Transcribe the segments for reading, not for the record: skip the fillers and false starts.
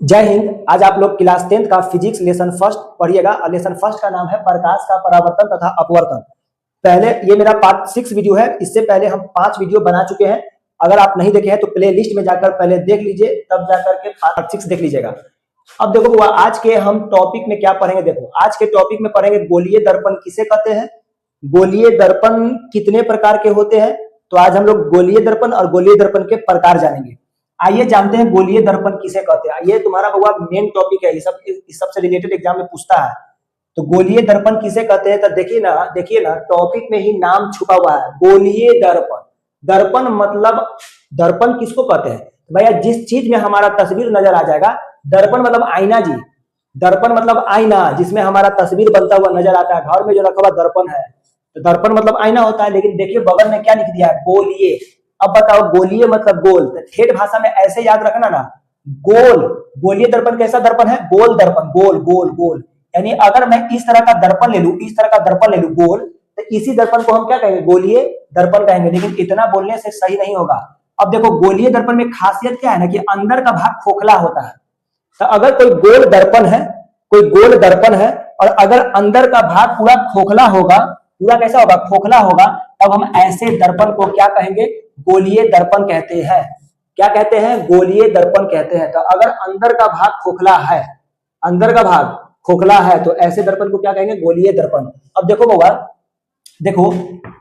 जय हिंद। आज आप लोग क्लास 10th का फिजिक्स लेसन फर्स्ट पढ़िएगा और लेसन फर्स्ट का नाम है प्रकाश का परावर्तन तथा अपवर्तन। पहले ये मेरा पार्ट 6 वीडियो है, इससे पहले हम 5 वीडियो बना चुके हैं। अगर आप नहीं देखे हैं तो प्ले लिस्ट में जाकर पहले देख लीजिए, तब जाकर के पार्ट 6 देख लीजिएगा। अब देखो बुआ, आज के हम टॉपिक में क्या पढ़ेंगे। देखो आज के टॉपिक में पढ़ेंगे गोलीय दर्पण किसे कहते हैं, गोलीय दर्पण कितने प्रकार के होते हैं। तो आज हम लोग गोलीय दर्पण और गोलीय दर्पण के प्रकार जानेंगे। आइए जानते हैं गोलीय दर्पण किसे कहते हैं। ये तुम्हारा बुआ मेन टॉपिक है, इस सब से रिलेटेड एग्जाम में पूछता है। तो गोलीय दर्पण किसे कहते हैं, तो देखिए ना टॉपिक में ही नाम छुपा हुआ है, गोलीय दर्पण। दर्पण मतलब दर्पण किसको कहते हैं भैया, जिस चीज में हमारा तस्वीर नजर आ जाएगा। दर्पण मतलब आईना जी, दर्पण मतलब आईना जिसमें हमारा तस्वीर बनता हुआ नजर आता है। घर में जो रखा हुआ दर्पण है, तो दर्पण मतलब आईना होता है। लेकिन देखिए बगल में क्या लिख दिया है, गोलीय। अब बताओ गोलीय मतलब गोल, तो ठेठ भाषा में ऐसे याद रखना ना, गोल। गोलीय दर्पण कैसा दर्पण है, गोल दर्पण, गोल गोल गोल। यानी अगर मैं इस तरह का दर्पण ले लूं, इस तरह का दर्पण ले लूं गोल, तो इसी दर्पण को हम क्या कहेंगे, गोलीय दर्पण कहेंगे। लेकिन इतना बोलने से सही नहीं होगा। अब देखो गोलीय दर्पण में खासियत क्या है ना, कि अंदर का भाग खोखला होता है। तो अगर कोई गोल दर्पण है, कोई गोल दर्पण है, और अगर अंदर का भाग पूरा खोखला होगा, पूरा कैसा होगा, खोखला होगा, तब हम ऐसे दर्पण को क्या कहेंगे, गोलीय दर्पण कहते हैं। क्या कहते हैं, गोलीय दर्पण कहते हैं। तो अगर अंदर का भाग खोखला है, अंदर का भाग खोखला है, तो ऐसे दर्पण को क्या कहेंगे, गोलीय दर्पण। अब देखो बाबा, देखो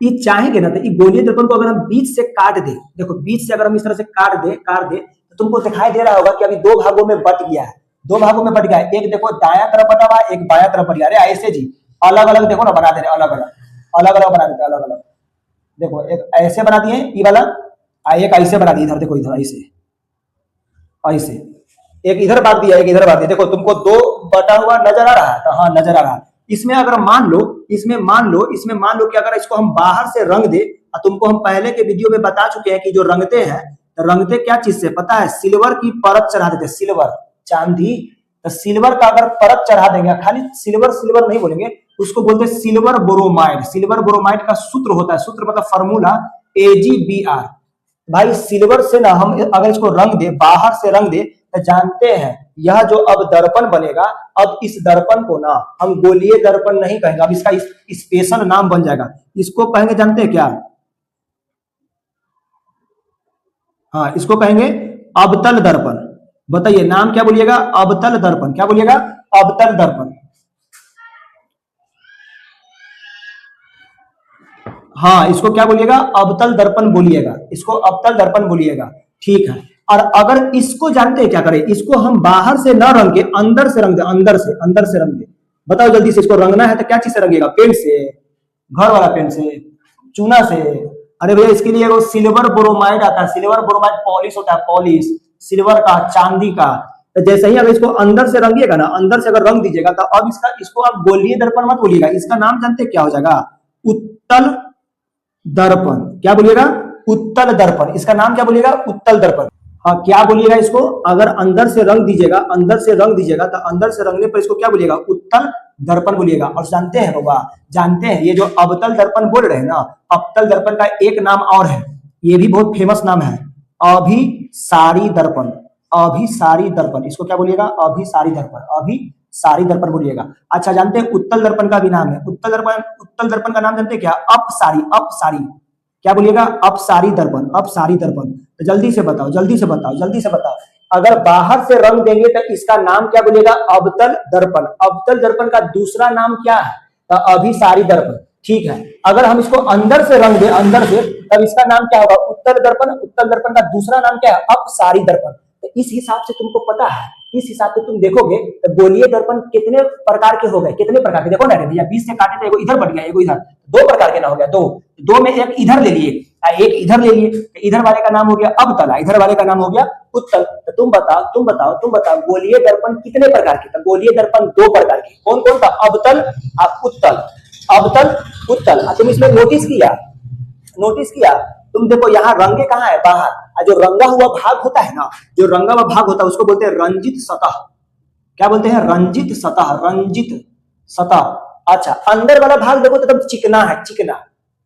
ये चाहेंगे ना, तो ये गोलीय दर्पण को अगर हम बीच से काट दे, देखो बीच से अगर हम इस तरह से काट दे तो तुमको दिखाई दे रहा होगा कि अभी दो भागों में बट गया है, दो भागों में बट गया है। एक देखो दायां तरफ बटा हुआ, एक बायां तरफ बट गया। अरे ऐसे जी अलग अलग देखो ना बना दे रहे, अलग अलग बना देते, अलग अलग। देखो एक ऐसे बना दिए ये वाला, एक ऐसे बना दिया, इधर देखो, इधर ऐसे ऐसे, एक इधर बांट दिया, एक इधर बांट दिया। देखो तुमको दो बटा हुआ नजर आ रहा है, तो हाँ नजर आ रहा है। इसमें अगर मान लो कि अगर इसको हम बाहर से रंग दे, तुमको हम पहले के वीडियो में बता चुके हैं कि जो रंगते हैं, तो रंगते क्या चीज से पता है, सिल्वर की परत चढ़ा देते, सिल्वर चांदी। तो सिल्वर का अगर परत चढ़ा देंगे, खाली सिल्वर नहीं बोलेंगे, उसको बोलते हैं सिल्वर बोरोमाइड। सिल्वर बोरोमाइड का सूत्र होता है, सूत्र मतलब फॉर्मूला AgBr। भाई सिल्वर से ना हम अगर इसको रंग दे, बाहर से रंग दे, तो जानते हैं यह जो अब दर्पण बनेगा, अब इस दर्पण को ना हम गोलीय दर्पण नहीं कहेंगे, अब इसका स्पेशल नाम बन जाएगा। इसको कहेंगे, जानते हैं क्या, हाँ इसको कहेंगे अवतल दर्पण। बताइए नाम क्या बोलिएगा, अवतल दर्पण। क्या बोलिएगा, अवतल दर्पण। हाँ इसको क्या बोलिएगा, अवतल दर्पण बोलिएगा, इसको अवतल दर्पण बोलिएगा। ठीक है। और अगर इसको जानते हैं क्या करें, इसको हम बाहर से ना रंग के अंदर से रंग दे, अंदर से रंग दे। बताओ जल्दी से, इसको रंगना है तो क्या चीज से रंगेगा, पेन से, घर वाला पेन से, चूना से। अरे भैया इसके लिए वो सिल्वर ब्रोमाइड आता है, सिल्वर ब्रोमाइड पॉलिश होता है, पॉलिश सिल्वर का, चांदी का। तो जैसे ही अगर इसको अंदर से रंगिएगा ना, अंदर से अगर रंग दीजिएगा, तो अब इसको आप गोलीय दर्पण मत बोलिएगा, इसका नाम जानते हैं क्या हो जाएगा, उत्तल दर्पण। क्या बोलिएगा, उत्तल दर्पण। इसका नाम क्या बोलिएगा, उत्तल दर्पण। हाँ क्या बोलिएगा इसको, अगर अंदर से रंग दीजिएगा, तो अंदर से रंगने पर इसको क्या बोलिएगा, उत्तल दर्पण बोलिएगा। और जानते हैं बाबा, जानते हैं ये जो अवतल दर्पण बोल रहे हैं ना, अवतल दर्पण का एक नाम और है, ये भी बहुत फेमस नाम है, अभिसारी दर्पण। अभिसारी दर्पण, इसको क्या बोलिएगा, अभिसारी दर्पण, अभिसारी दर्पण बोलिएगा। अच्छा जानते हैं उत्तल दर्पण का भी नाम है, उत्तल दर्पण का नाम जानते हैं क्या, अपसारी। क्या बोलिएगा, अपसारी दर्पण, अपसारी दर्पण। तो जल्दी से बताओ। अगर बाहर से रंग देंगे तो इसका नाम क्या बोलिएगा, अवतल दर्पण। अवतल दर्पण का दूसरा नाम क्या है, तो अभिसारी दर्पण। ठीक है। अगर हम इसको अंदर से रंग दे, अंदर से, तब इसका नाम क्या होगा, उत्तल दर्पण। उत्तल दर्पण का दूसरा नाम क्या है, अपसारी दर्पण। तो इस हिसाब से तुमको पता है, इस हिसाब से तुम देखोगे तो गोलीय दर्पण कितने प्रकार के हो गए, कितने प्रकार के। देखो ना भैया, 20 से काटे तो एगो इधर बढ़ गया, एगो इधर, दो प्रकार के ना हो गया, दो में एक इधर ले लिए, एक इधर ले लिए। इधर वाले का नाम हो गया अवतल, इधर वाले का नाम हो गया उत्तल। तो तुम बताओ गोलीय दर्पण कितने प्रकार के। तो गोलीय दर्पण दो प्रकार के, कौन कौन था, अवतल और उत्तल, अवतल उत्तल। तुम इसमें नोटिस किया, तुम देखो यहाँ रंगे कहाँ है, बाहर। जो रंगा हुआ भाग होता है ना, जो रंगा हुआ भाग होता है उसको बोलते हैं रंजित सतह। क्या बोलते हैं, रंजित सतह। अच्छा अंदर वाला भाग देखो तो एकदम चिकना है, चिकना।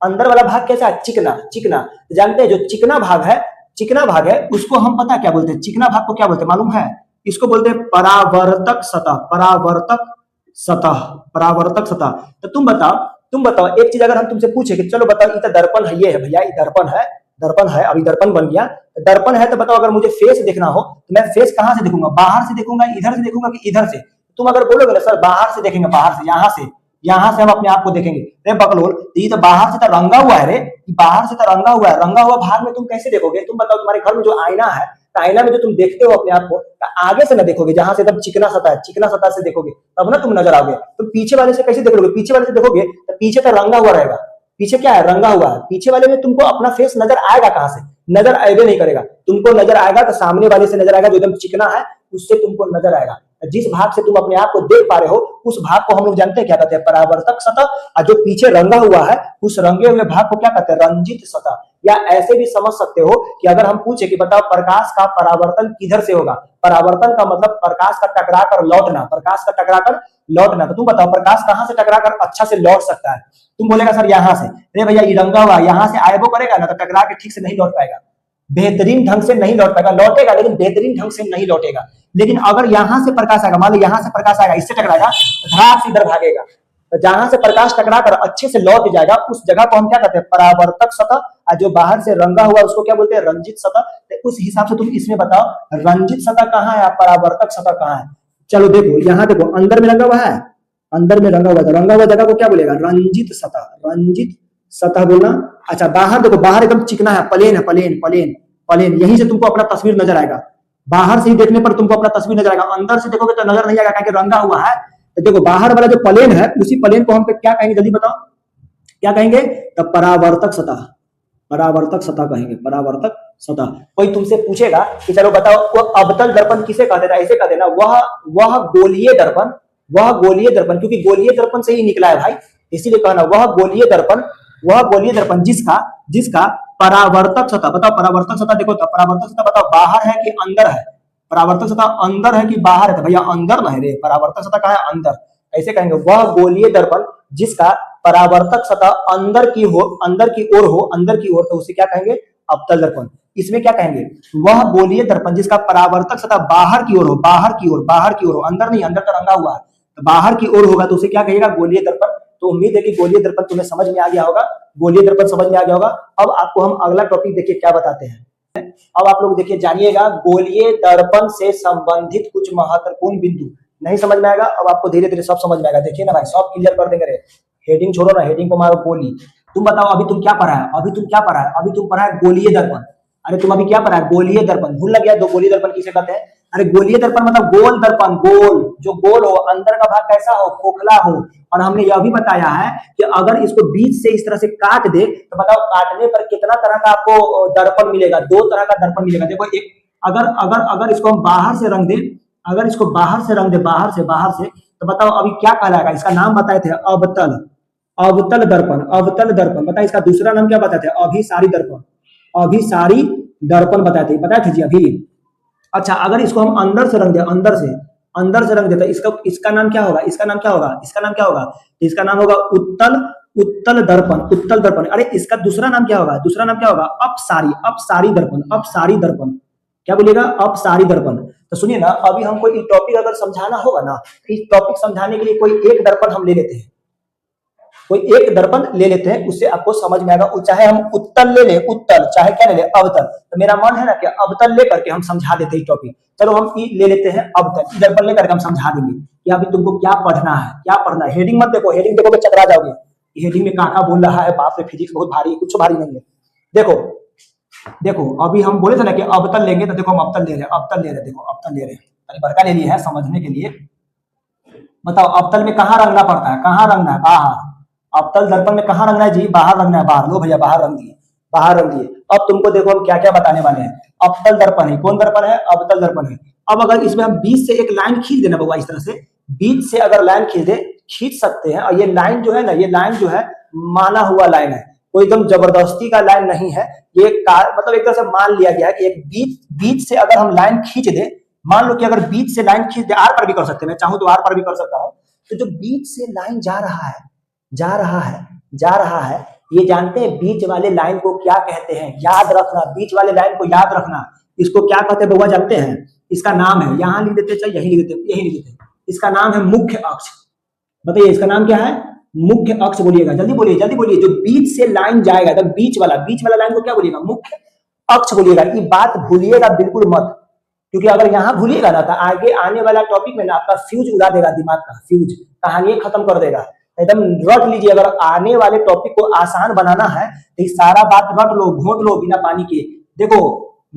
अंदर वाला भाग कैसा है, चिकना। जानते हैं जो चिकना भाग है उसको हम पता क्या बोलते हैं, चिकना भाग को क्या बोलते हैं मालूम है, इसको बोलते हैं परावर्तक सतह, परावर्तक सतह, परावर्तक सतह। तो तुम बताओ एक चीज, अगर हम तुमसे पूछे कि चलो बताओ ये तो दर्पण है, ये है भैया, ये दर्पण है, दर्पण है, अभी दर्पण बन गया, दर्पण है, तो बताओ अगर मुझे फेस देखना हो तो मैं फेस कहां से देखूंगा? बाहर से देखूंगा, इधर से देखूंगा कि इधर से? तुम अगर बोलोगे ना सर बाहर से देखेंगे, बाहर से, यहां से हम अपने आप को देखेंगे। अरे बकलोल, ये तो बाहर से तो रंगा हुआ है रे, बाहर से तो रंगा हुआ है, रंगा हुआ भाग में तुम कैसे देखोगे? तुम बताओ, तुम्हारे घर में जो आईना है, तो आईना में जो तुम देखते हो अपने आप को, आगे से ना देखोगे, जहां से एकदम चिकना सतह है, चिकना सतह से देखोगे तब ना तुम नजर आओगे। तुम पीछे वाले से कैसे देखोगे? पीछे वाले से देखोगे तो पीछे तो रंगा हुआ रहेगा, पीछे क्या है? रंगा हुआ है। पीछे वाले में तुमको अपना फेस नजर आएगा कहां से? नजर आएगा नहीं करेगा, तुमको नजर आएगा तो सामने वाले से नजर आएगा, जो एकदम चिकना है उससे तुमको नजर आएगा। जिस भाग से तुम अपने आप को देख पा रहे हो उस भाग को हम लोग जानते हैं क्या कहते हैं? परावर्तक सतह। और जो पीछे रंगा हुआ है उस रंगे हुए भाग को क्या कहते हैं? रंजित सतह। या ऐसे भी समझ सकते हो कि अगर हम पूछे कि बताओ प्रकाश का परावर्तन किधर से होगा? परावर्तन का मतलब प्रकाश का टकरा कर लौटना, प्रकाश का टकरा कर लौटना। तो तुम बताओ प्रकाश कहां से टकरा कर अच्छा से लौट सकता है? तुम बोलेगा सर यहां से। अरे भैया ये रंगा हुआ यहां से आए वो करेगा ना, तो टकरा के ठीक से नहीं लौट पाएगा, बेहतरीन ढंग से नहीं लौट पाएगा, लौटेगा लेकिन बेहतरीन ढंग से नहीं लौटेगा। लेकिन अगर यहां से प्रकाश आएगा, मान लो यहां से प्रकाश आएगा, इससे टकराएगा तो धड़ाक से इधर भागेगा, तो जहां से प्रकाश टकरा कर अच्छे से लौट जाएगा उस जगह को हम क्या कहते हैं? परावर्तक सतह। और जो बाहर से रंगा हुआ उसको क्या बोलते हैं? रंजित सतह। तो उस हिसाब से तुम इसमें बताओ रंजित सतह कहां है, परावर्तक सतह कहां है? चलो देखो, यहां देखो अंदर में रंगा हुआ है, अंदर में रंगा हुआ है, रंगा हुआ जगह को क्या बोलेगा? रंजित सतह, रंजित सतह बोलना। अच्छा बाहर देखो, बाहर एकदम चिकना है, प्लेन है, प्लेन प्लेन प्लेन, यहीं से तुमको अपना तस्वीर नजर आएगा। बाहर से ही देखने पर तुमको अपना तस्वीर नजर आएगा, अंदर से देखोगे तो नजर नहीं आएगा क्योंकि रंगा हुआ है। तो देखो बाहर वाला जो प्लेन है उसी प्लेन को हम क्या कहेंगे? जल्दी बताओ क्या कहेंगे? तो परावर्तक सतह, परावर्तक सतह कहेंगे, परावर्तक सतह। कोई तुमसे पूछेगा कि चलो बताओ वो अवतल दर्पण किसे कहते हैं? ऐसे कहते हैं ना, वह गोलीय दर्पण, वह गोलीय दर्पण, क्योंकि गोलीय दर्पण से ही निकला है भाई, इसीलिए कहना वह गोलीय दर्पण, वह गोलीय दर्पण जिसका परावर्तक सतह। बताओ परावर्तक सतह देखो तो परावर्तक सतह बताओ बाहर है कि अंदर है? परावर्तक सतह अंदर है कि बाहर है? तो भैया अंदर नहीं रे, परावर्तक सतह कहां है? अंदर। ऐसे कहेंगे वह गोलीय दर्पण जिसका परावर्तक सतह अंदर की हो, अंदर की ओर हो, अंदर की ओर, तो उसे क्या कहेंगे? अवतल दर्पण। इसमें क्या कहेंगे? वह गोलीय दर्पण जिसका परावर्तक सतह बाहर की ओर हो, बाहर की ओर, बाहर की ओर हो, अंदर नहीं, अंदर तो रंगा हुआ है, तो बाहर की ओर होगा तो उसे क्या कहिएगा? गोलीय दर्पण। तो उम्मीद है कि गोलीय दर्पण तुम्हें समझ में आ गया होगा, गोलीय दर्पण समझ में आ गया होगा। अब आपको हम अगला टॉपिक देखिए क्या बताते हैं। अब आप लोग देखिए जानिएगा गोलीय दर्पण से संबंधित कुछ महत्वपूर्ण बिंदु। नहीं समझ में आएगा, अब आपको धीरे धीरे सब समझ में आएगा। देखिए ना भाई, सब क्लियर कर देंगे रे। हेडिंग छोड़ो ना, हेडिंग को मारो गोली। तुम बताओ अभी तुम क्या पढ़ा है? अभी तुम क्या पढ़ा है? अभी तुम पढ़ा है गोलीय दर्पण। अरे तुम अभी क्या पढ़ा है? गोलीय दर्पण। भूल लग गया दो गोलीय दर्पण किसे कहते हैं? अरे गोलीय दर्पण मतलब गोल दर्पण, गोल, जो गोल हो, अंदर का भाग कैसा हो? खोखला हो। और हमने यह भी बताया है कि अगर इसको बीच से इस तरह से काट दे तो बताओ काटने पर कितना तरह का आपको दर्पण मिलेगा? दो तरह का दर्पण मिलेगा। देखो एक, अगर अगर अगर इसको हम बाहर से रंग दे, अगर इसको बाहर से रंग दे, बाहर से, तो बताओ अभी क्या कहलाएगा? इसका नाम बताए थे अवतल, अवतल दर्पण, अवतल दर्पण। बताए इसका दूसरा नाम क्या बताए थे? अभिसारी दर्पण, अभिसारी दर्पण बताए थे जी अभी। अच्छा अगर इसको हम अंदर से रंग दे, अंदर से रंग दे, तो इसका नाम क्या होगा? इसका नाम क्या होगा? इसका नाम क्या होगा? इसका नाम होगा उत्तल दर्पण, उत्तल दर्पण। अरे इसका दूसरा नाम क्या होगा? दूसरा नाम क्या होगा? अपसारी, अपसारी दर्पण, अपसारी दर्पण। क्या बोलेगा? अपसारी दर्पण। तो सुनिए ना, अभी हमको ये टॉपिक अगर समझाना होगा ना, तो इस टॉपिक समझाने के लिए कोई एक दर्पण हम ले लेते हैं, कोई एक दर्पण ले लेते हैं, उससे आपको समझ में आएगा। चाहे हम उत्तल ले ले, उत्तल, चाहे क्या ले ले? अवतल। तो मेरा मन है ना कि अवतल लेकर के हम समझा देते हैं टॉपिक। चलो हम ले लेते हैं अवतल, दर्पण लेकर के हम समझा देंगे कि अभी तुमको क्या पढ़ना है, क्या पढ़ना है। हेडिंग मत देखो, हेडिंग देखोगे चकरा जाओगे। हेडिंग में काका बोल रहा है, बाप रे फिजिक्स बहुत भारी, कुछ भारी नहीं है। देखो अभी हम बोले थे ना कि अवतल लेंगे, तो देखो हम अवतल ले रहे हैं, अवतल ले रहे हैं, देखो अवतल ले रहे हैं, अरे बड़का ले लिया है समझने के लिए। बताओ अवतल में कहाँ रंगना पड़ता है? कहाँ रंगना है? बाहर। अवतल दर्पण में कहाँ रंगना है जी? बाहर रंगना है, बाहर। लो भैया बाहर रंग दिए, बाहर रंग दिए। अब तुमको देखो हम क्या क्या बताने वाले हैं। अवतल दर्पण है, कौन दर्पण है? अवतल दर्पण है। अब अगर इसमें हम बीच से एक लाइन खींच देना बउआ, इस तरह से बीच से अगर लाइन खींच सकते हैं। और ये लाइन जो है ना, ये लाइन जो है माना हुआ लाइन है, कोई एकदम जबरदस्ती का लाइन नहीं है। ये मतलब एक तरह से मान लिया गया है कि एक बीच से अगर हम लाइन खींच दे, मान लो कि अगर बीच से लाइन खींच दे, आर पर भी कर सकते हैं, मैं चाहूं तो आर पर भी कर सकता हूं। तो जो बीच से लाइन जा रहा है, ये जानते हैं बीच वाले लाइन को क्या कहते हैं? याद रखना, बीच वाले लाइन को याद रखना। इसको क्या कहते हैं बउआ जानते हैं? इसका नाम है, यहां लिख देते, चाहे यही लिख देते, यही लिख देते, इसका नाम है मुख्य अक्ष। बताइए इसका नाम क्या है? मुख्य अक्ष बोलिएगा, जल्दी बोलिए, जल्दी बोलिए। जो बीच से लाइन जाएगा, एकदम बीच वाला लाइन को क्या बोलिएगा? मुख्य अक्ष बोलिएगा। ये बात भूलिएगा बिल्कुल मत, क्योंकि अगर यहां भूलिएगा ना तो आगे आने वाला टॉपिक में ना आपका फ्यूज उड़ा देगा, दिमाग का फ्यूज, कहानी खत्म कर देगा। एकदम रट लीजिए, अगर आने वाले टॉपिक को आसान बनाना है तो सारा बात रट लो, घोट लो बिना पानी के। देखो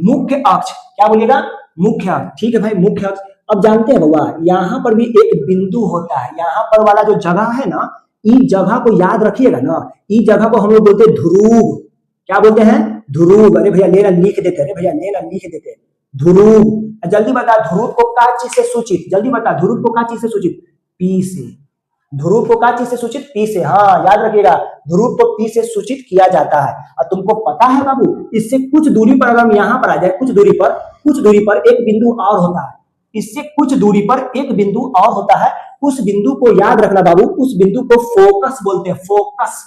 मुख्य अक्ष, क्या बोलिएगा? मुख्य अक्ष, ठीक है भाई, मुख्य अक्ष। अब जानते हैं बउआ, यहाँ पर भी एक बिंदु होता है, यहाँ पर वाला जो जगह है ना, इस जगह को याद रखिएगा ना, इस जगह को हम लोग बोलते हैं ध्रुव। क्या बोलते हैं? ध्रुव। अरे भैया लेना लिख देते, अरे भैया लेना लिख देते, ध्रुव। जल्दी बता, ध्रुव को क्या चीज से सूचित? जल्दी बता, ध्रुव को क्या चीज से सूचित? पी से। ध्रुव को क्या चीज से सूचित? पी से। हाँ याद रखिएगा, ध्रुव को पी से सूचित किया जाता है। और तुमको पता है बाबू, इससे कुछ दूरी पर अगर हम यहाँ पर आ जाए, कुछ दूरी पर एक बिंदु और होता है, इससे कुछ दूरी पर एक बिंदु और होता है। उस बिंदु को याद रखना बाबू, उस बिंदु को फोकस बोलते हैं। फोकस,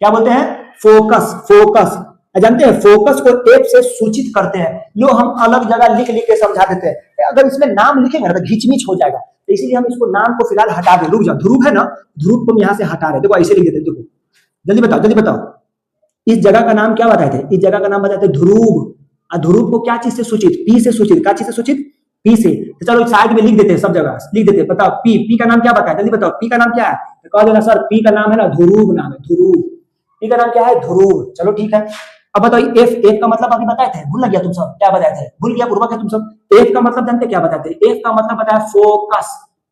क्या बोलते हैं? फोकस। फोकस जानते हैं, फोकस को एफ से सूचित करते हैं। लो हम अलग जगह लिख लिख के समझा देते हैं, अगर इसमें नाम लिखेंगे ना तो घिचमिच हो जाएगा, तो इसीलिए हम इसको नाम को फिलहाल हटा दें। रुक जाओ, ध्रुव है ना, ध्रुव को हम यहाँ से हटा रहे, देखो ऐसे लिख देते। देखो जल्दी बताओ, जल्दी बताओ, इस जगह का नाम क्या बताए थे? इस जगह का नाम बताए थे ध्रुव। और ध्रुव को क्या चीज से सूचित? पी से सूचित। क्या चीज से सूचित? पी से। तो चलो साइड में लिख देते हैं, सब जगह लिख देते हैं। बताओ पी का नाम क्या बताया? जल्दी बताओ, पी का नाम क्या है? तो कह देना सर पी का नाम है ना ध्रुव, नाम है ध्रुव। पी का नाम क्या है? ध्रुव। चलो ठीक है। अब बताओ एफ का मतलब अभी बताए थे, भूल गया तुम सब? क्या बताए थे? भूल गया, पूर्वक है तुम सब। एफ का मतलब जानते क्या बताते? एफ का मतलब बताया फोकस।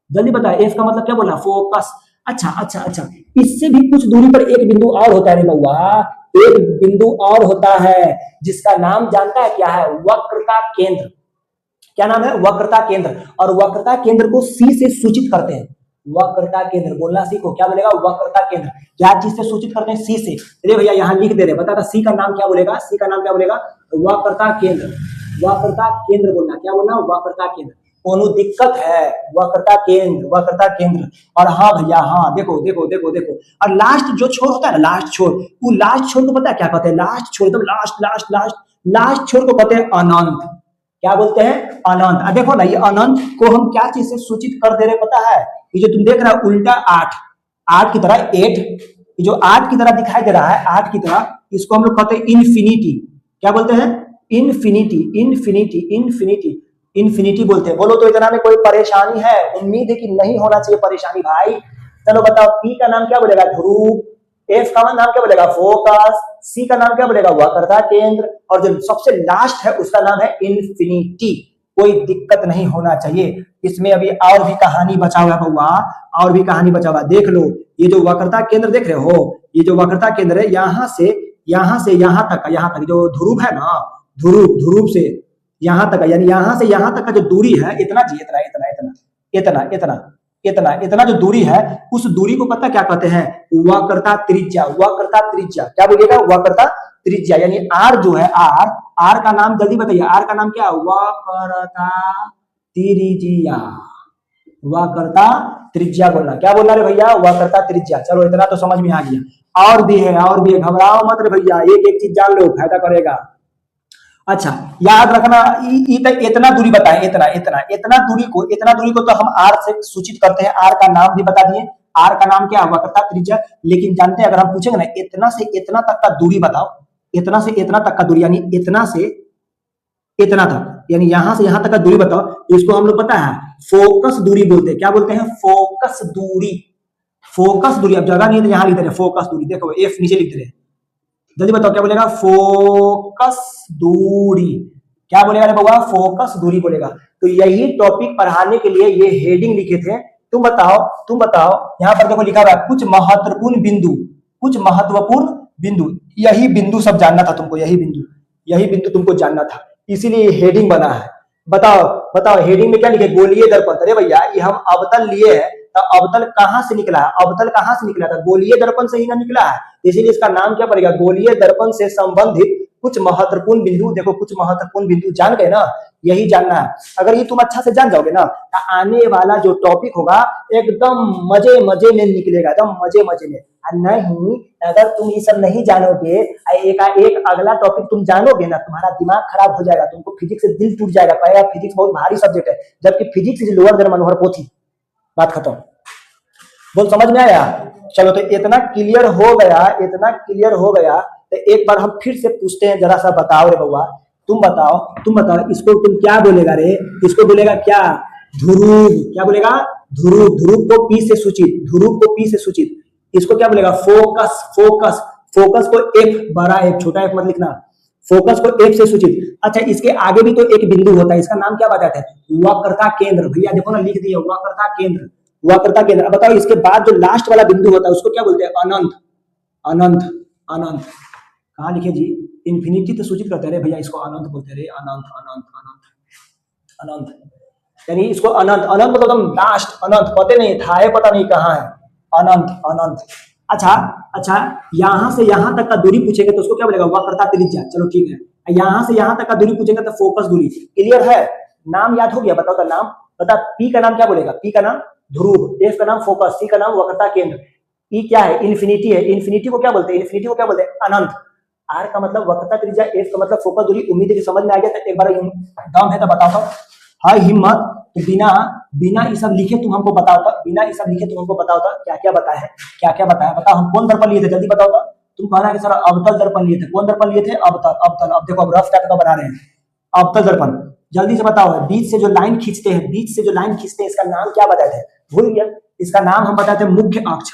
जल्दी बताए, एफ का मतलब क्या बोला? फोकस। अच्छा अच्छा अच्छा, इससे भी कुछ दूरी पर एक बिंदु और होता है रे बउआ, एक बिंदु और होता है जिसका नाम जानता है क्या है? वक्रता केंद्र। क्या नाम है? वक्रता केंद्र। और वक्रता केंद्र को सी से सूचित करते हैं। वक्रता केंद्र बोलना सीखो, क्या बोलेगा? वक्रता केंद्र। क्या चीज से सूचित करते हैं? सी से। अरे भैया यहाँ लिख दे रहे, बता सी का नाम क्या बोलेगा? सी का नाम क्या बोलेगा? वक्रता केंद्र। वक्रता केंद्र बोलना, क्या बोलना? वक्रता केंद्र। कोनो दिक्कत है? वक्रता केंद्र, वक्रता केंद्र। और हाँ भैया हाँ, देखो देखो देखो देखो, और लास्ट जो छोर होता है ना, लास्ट छोर, वो लास्ट छोर को पता है क्या कहते हैं? लास्ट छोर, एकदम लास्ट लास्ट लास्ट लास्ट छोर को कहते हैं अनंत। क्या बोलते हैं? अनंत। देखो ना, ये अनंत को हम क्या चीज से सूचित कर दे रहे पता है? ये जो तुम देख रहे हो उल्टा 8 की तरह 8, ये जो 8 की तरह दिखाई दे रहा है, 8 की तरह, इसको हम लोग कहते हैं इन्फिनिटी। क्या बोलते हैं? इन्फिनिटी, इन्फिनिटी, इन्फिनिटी, इन्फिनिटी बोलते हैं। बोलो तो इतना में कोई परेशानी है? उम्मीद है कि नहीं होना चाहिए परेशानी भाई। चलो बताओ, पी का नाम क्या बोलेगा? ध्रुव। एफ का नाम क्या बोलेगा? फोकस। सी का नाम क्या बोलेगा? वक्रता केंद्र। और जो सबसे लास्ट है उसका नाम है इन्फिनिटी। कोई दिक्कत नहीं होना चाहिए। इसमें अभी और भी कहानी बचा हुआ है बउआ, और भी कहानी बचा हुआ। देख लो, ये जो वक्रता केंद्र देख रहे हो, ये जो वक्रता केंद्र है, यहाँ से यहाँ तक जो ध्रुव है ना, ध्रुव से यहाँ तक, यानी यहाँ से यहाँ तक का जो दूरी है, इतना जी, इतना इतना इतना इतना इतना इतना इतना जो दूरी है, उस दूरी को पता क्या कहते हैं? वक्रता त्रिज्या। वक्रता त्रिज्या क्या बोलिएगा? वक्रता त्रिज्या। यानी आर जो है, आर का नाम जल्दी बताइए, आर का नाम क्या है? वक्रता त्रिज्या। वक्रता त्रिज्या बोलना। क्या बोलना रे भैया? वक्रता त्रिज्या। चलो इतना तो समझ में आ गया। और भी है, और भी है, घबराओ मत रे भैया, एक एक चीज जान लो, फायदा करेगा। अच्छा याद रखना, इतना दूरी बताएं, इतना दूरी को तो हम आर से सूचित करते हैं। आर का नाम भी बता दिए, आर का नाम क्या है? वक्रता त्रिज्या। लेकिन जानते हैं, अगर हम पूछेंगे ना इतना से इतना तक का दूरी बताओ, इतना से इतना तक का दूरी, यानी इतना से इतना तक, यानी यहां से यहां तक का दूरी बताओ, इसको हम लोग पता है फोकस दूरी बोलते हैं। क्या बोलते हैं? फोकस दूरी। फोकस दूरी। अब जगह नहीं है तो यहां लिख दे रहे फोकस दूरी। देखो एफ नीचे लिख दे रहे, जल्दी बताओ क्या बोलेगा? फोकस दूरी। क्या बोलेगा रे बउआ? फोकस दूरी बोलेगा। तो यही टॉपिक पढ़ाने के लिए ये हेडिंग लिखे थे। तुम बताओ, यहाँ पर देखो लिखा हुआ है कुछ महत्वपूर्ण बिंदु, कुछ महत्वपूर्ण बिंदु। यही बिंदु सब जानना था तुमको, यही बिंदु तुमको जानना था, इसीलिए हेडिंग बना है। बताओ हेडिंग में क्या लिखे? गोलीय दर्पण। अरे भैया ये हम अवतल लिए हैं, तो अवतल कहां से निकला है? अवतल कहां से निकला था? गोलीय दर्पण से ही ना निकला है, इसीलिए इसका नाम क्या पड़ेगा? गोलीय दर्पण से संबंधित कुछ महत्वपूर्ण बिंदु, देखो कुछ महत्वपूर्ण बिंदु जान गए ना, यही जानना है। अगर ये तुम अच्छा से जान जाओगे ना तो आने वाला जो टॉपिक होगा एकदम मजे मजे में निकलेगा, एकदम मजे मजे में। नहीं अगर तुम ये सब नहीं जानोगे, एक अगला टॉपिक तुम जानोगे ना, तुम्हारा दिमाग खराब हो जाएगा, तुमको फिजिक्स से दिल टूट जाएगा, कहेगा फिजिक्स बहुत भारी सब्जेक्ट है, जबकि फिजिक्स इज लोअर देन मनोहर पोथी। बात खत्म। बोल समझ में आया? चलो तो इतना क्लियर हो गया, इतना क्लियर हो गया तो एक बार हम फिर से पूछते हैं, जरा सा बताओ रे बउआ, तुम बताओ इसको तुम क्या बोलेगा रे? इसको बोलेगा क्या? ध्रुव। क्या बोलेगा? ध्रुव। ध्रुव को पी से सूचित, ध्रुव को पी से सूचित। इसको क्या बोलेगा? फोकस। फोकस, फोकस को एफ, बड़ा एफ, छोटा एफ मत लिखना, फोकस को एफ से सूचित। अच्छा इसके आगे भी तो एक बिंदु होता है, इसका नाम क्या बताते हैं? वक्रता केंद्र। भैया देखो ना लिख दिया, वक्रता केंद्र, वक्रता केंद्र। अब बताओ इसके बाद जो लास्ट वाला बिंदु होता है उसको क्या बोलते हैं? अनंत। अनंत, अनंत कहाँ लिखे जी? इंफिनिटी तो सूचित करते हैं भैया, इसको अनंत बोलते हैं रे, अनंत अनंत अनंत अनंत, यानी इसको अनंत। अनंत मतलब एकदम लास्ट, अनंत पता नहीं था, है पता नहीं कहाँ है, अनंत अनंत। अच्छा यहाँ से यहाँ तक का दूरी पूछेंगे तो उसको क्या बोलेगा? वक्रता त्रिज्या। चलो ठीक है, यहाँ से यहाँ तक का दूरी पूछेंगे तो फोकस दूरी। क्लियर है? नाम याद हो गया? बताओ तो नाम बता। पी का नाम क्या बोलेगा? पी का नाम ध्रुव, एफ का नाम फोकस, सी का नाम वक्रता केंद्र, ई क्या है? इन्फिनिटी है। इन्फिनिटी को क्या बोलते हैं? इन्फिनिटी को क्या बोलते हैं? अनंत। आर का मतलब वक्रता त्रिज्या, एफ का मतलब फोकस दूरी। उम्मीद है कि समझ में आ गया। तो एक बार दम है तो बताओ, हाँ हिम्मत। तो बिना ये सब लिखे तुम हमको बताओ तो, बिना ये सब लिखे तुम हमको बताओ तो क्या क्या बताया है, क्या क्या बताया? बताओ हम कौन दर्पण लिए थे, जल्दी बताओ तो। तुम कह रहा है कि सर अवतल दर्पण लिए थे। कौन दर्पण लिए थे? अवतल। अवतल। अब देखो अब रफ टाइप का बना रहे हैं, अवतल दर्पण। जल्दी से बताओ, बीच से जो लाइन खींचते हैं, बीच से जो लाइन खींचते हैं, इसका नाम क्या बताए थे? भूल गया? इसका नाम हम बताते हैं मुख्य अक्ष।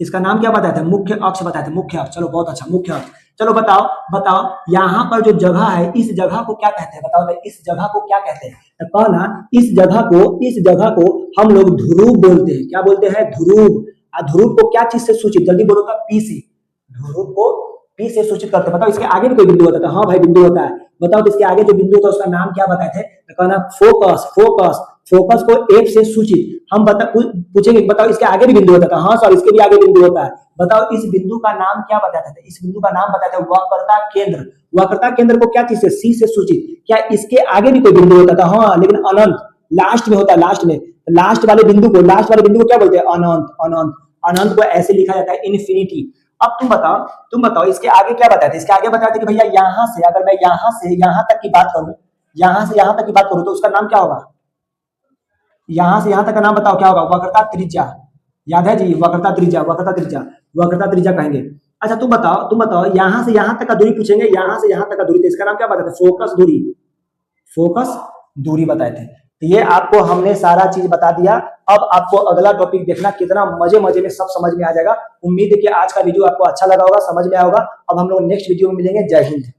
इसका नाम क्या बताए थे? मुख्य अक्ष बताए थे, मुख्य अक्ष। चलो बहुत अच्छा, मुख्य अक्ष। चलो बताओ यहाँ पर जो जगह है, इस जगह को क्या कहते हैं? बताओ इस जगह को क्या कहते हैं? तो कहना इस जगह को हम लोग ध्रुव बोलते हैं। क्या बोलते हैं? ध्रुव। ध्रुव को क्या चीज से सूचित? जल्दी बोलो तो। पी से। ध्रुव को पी से सूचित करते हैं। बताओ इसके आगे भी कोई बिंदु होता है? हाँ भाई बिंदु होता है। बताओ इसके आगे जो बिंदु होता है उसका नाम क्या बताए थे? तो कहना फोकस। फोकस, फोकस को एफ से सूचित। हम पूछेंगे बताओ इसके आगे भी बिंदु होता था? हाँ सर इसके भी आगे बिंदु होता है। बताओ इस बिंदु का नाम क्या बताते थे? इस बिंदु का नाम बताते हैं वक्रता केंद्र। वक्रता केंद्र को क्या चीज से? सी से सूचित। क्या इसके आगे भी कोई बिंदु होता था? हाँ लेकिन अनंत लास्ट में होता है, लास्ट में। लास्ट वाले बिंदु को क्या बोलते हैं? अनंत। अनंत, अनंत को ऐसे लिखा जाता है इन्फिनिटी। अब तुम बताओ इसके आगे क्या बताते? इसके आगे बताते कि भैया यहाँ से अगर मैं यहाँ से यहाँ तक की बात करूं, यहाँ से यहाँ तक की बात करूं तो उसका नाम क्या होगा? यहां से यहां तक का नाम बताओ क्या होगा? वक्रता त्रिज्या। याद है जी? वक्रता त्रिज्या, वक्रता त्रिज्या, वक्रता त्रिज्या कहेंगे। अच्छा तुम बताओ यहां से यहां तक का दूरी पूछेंगे, यहां से यहां तक का दूरी, तो इसका नाम क्या बताते? फोकस दूरी। फोकस दूरी बताए थे। तो ये आपको हमने सारा चीज बता दिया। अब आपको अगला टॉपिक देखना, कितना मजे मजे में सब समझ में आ जाएगा। उम्मीद है कि आज का वीडियो आपको अच्छा लगा होगा, समझ में आया होगा। अब हम लोग नेक्स्ट वीडियो में मिलेंगे। जय हिंद।